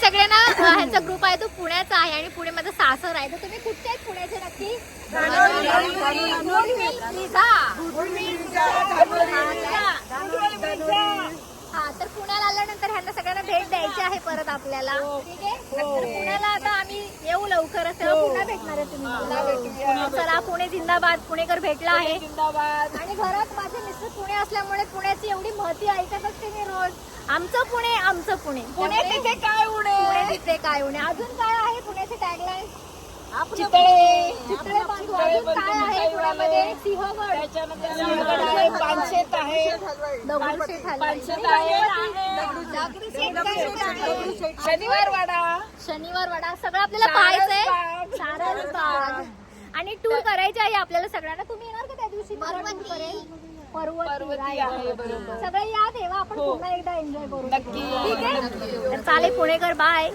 सगळे ना ह्यांचा ग्रुप आहे तो पुण्याचा आहे आणि पुणे माझं सासर आहे. तर तुम्ही कुठचे आहेत पुण्याचे नक्की? हा, तर पुण्याला आल्यानंतर ह्यांना सगळ्यांना भेट द्यायची आहे परत आपल्याला. ठीक आहे, तर पुण्याला आता आम्ही येऊ लवकरच, तेव्हा पुन्हा भेटणार आहे तुम्ही मला. चला, पुणे जिंदाबाद. पुणेकर भेटला आहे. आणि घरात माझे मिस्टर पुणे असल्यामुळे पुण्याची एवढी महती ऐकत असते मी रोज. आमचं पुणे, आमचं पुणे. पुणे तिथे काय उडे, पुणे तिथे काय उणे. अजून काय आहे पुण्याचे टॅगलाईन? चितळे बांधू. अजून काय आहे पुण्यामध्ये? सिंहगड, सिंहगड आहे, पानशेत आहे, दगडूशेठ हलवाई, शनिवार वाडा, शनिवार वाडा, सगळं आपल्याला पाहायचंय. सारसबाग. आणि टूर करायची आहे आपल्याला सगळ्यांना. तुम्ही येणार का त्या दिवशी? पर्वती आहे, सगळे या, तेव्हा आपण पुन्हा एकदा एन्जॉय करू. नक्की. ठीक आहे, तर चालेल पुणेकर, बाय.